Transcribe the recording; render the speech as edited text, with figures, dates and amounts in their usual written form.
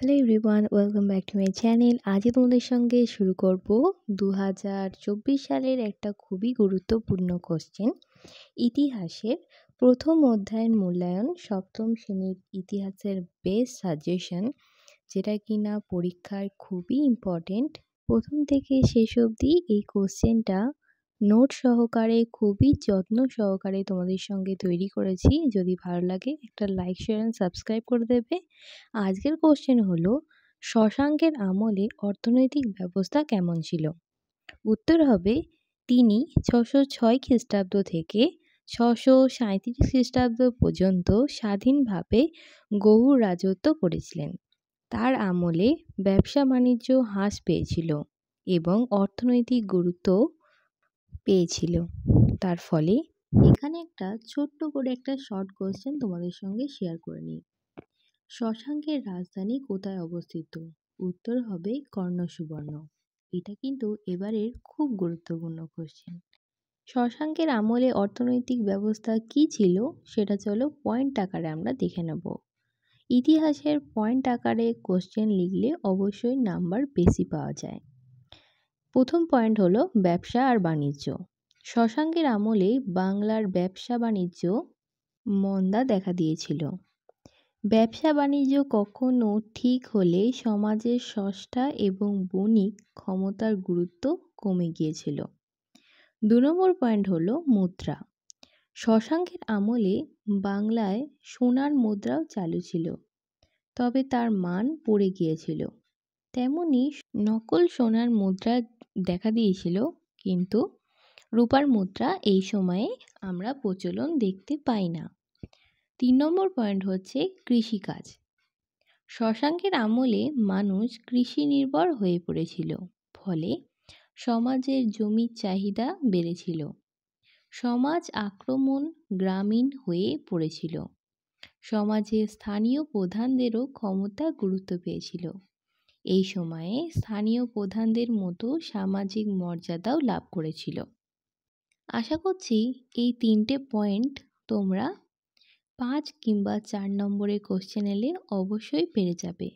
Hello everyone, welcome back to my channel. আজকে তোমাদের সঙ্গে শুরু করব 2024 সালের একটা খুবই গুরুত্বপূর্ণ কোশ্চেন। ইতিহাসের প্রথম অধ্যায়ের মূল্যায়ন, সপ্তম শ্রেণীর ইতিহাসের বেস্ট সাজেশন, যেটা কিনা পরীক্ষার খুবই ইম্পর্টেন্ট। প্রথম থেকে শেষ অবধি এই কোশ্চেনটা নোট সহকারে খুবই যত্ন সহকারে তোমাদের সঙ্গে তৈরি করেছি। যদি ভালো লাগে একটা লাইক, শেয়ার অ্যান্ড সাবস্ক্রাইব করে দেবে। আজকের কোশ্চেন হলো, শশাঙ্কের আমলে অর্থনৈতিক ব্যবস্থা কেমন ছিল? উত্তর হবে, তিনি 606 খ্রিস্টাব্দ থেকে 637 খ্রিস্টাব্দ পর্যন্ত স্বাধীনভাবে গৌড় রাজত্ব করেছিলেন। তার আমলে ব্যবসা বাণিজ্য হ্রাস পেয়েছিল এবং অর্থনৈতিক গুরুত্ব পেয়েছিল। তার ফলে এখানে একটা ছোট্ট করে একটা শর্ট কোশ্চেন তোমাদের সঙ্গে শেয়ার করে নিই। শশাঙ্কের রাজধানী কোথায় অবস্থিত? উত্তর হবে কর্ণসুবর্ণ। এটা কিন্তু এবারের খুব গুরুত্বপূর্ণ কোশ্চেন। শশাঙ্কের আমলে অর্থনৈতিক ব্যবস্থা কি ছিল সেটা চলো পয়েন্ট আকারে আমরা দেখে নেব। ইতিহাসের পয়েন্ট আকারে কোশ্চেন লিখলে অবশ্যই নাম্বার বেশি পাওয়া যায়। প্রথম পয়েন্ট হলো ব্যবসা আর বাণিজ্য। শশাঙ্কের আমলে বাংলার ব্যবসা বাণিজ্য মন্দা দেখা দিয়েছিল। ব্যবসা বাণিজ্য কখনো ঠিক হলে সমাজের স্রষ্টা এবং বণিক ক্ষমতার গুরুত্ব কমে গিয়েছিল। 2 নম্বর পয়েন্ট হলো মুদ্রা। শশাঙ্কের আমলে বাংলায় সোনার মুদ্রাও চালু ছিল, তবে তার মান পড়ে গিয়েছিল। তেমনি নকল সোনার মুদ্রা দেখা দিয়েছিল, কিন্তু রূপার মুদ্রা এই সময়ে আমরা প্রচলন দেখতে পাই না। 3 নম্বর পয়েন্ট হচ্ছে কৃষিকাজ। শশাঙ্কের আমলে মানুষ কৃষি নির্ভর হয়ে পড়েছিল, ফলে সমাজের জমির চাহিদা বেড়েছিল। সমাজ আক্রমণ গ্রামীণ হয়ে পড়েছিল। সমাজে স্থানীয় প্রধানদেরও ক্ষমতা গুরুত্ব পেয়েছিল। এই সময়ে স্থানীয় প্রধানদের মতো সামাজিক মর্যাদাও লাভ করেছিল। আশা করছি এই 3টে পয়েন্ট তোমরা 5 কিংবা 4 নম্বরের কোশ্চেন এলে অবশ্যই পেরে যাবে।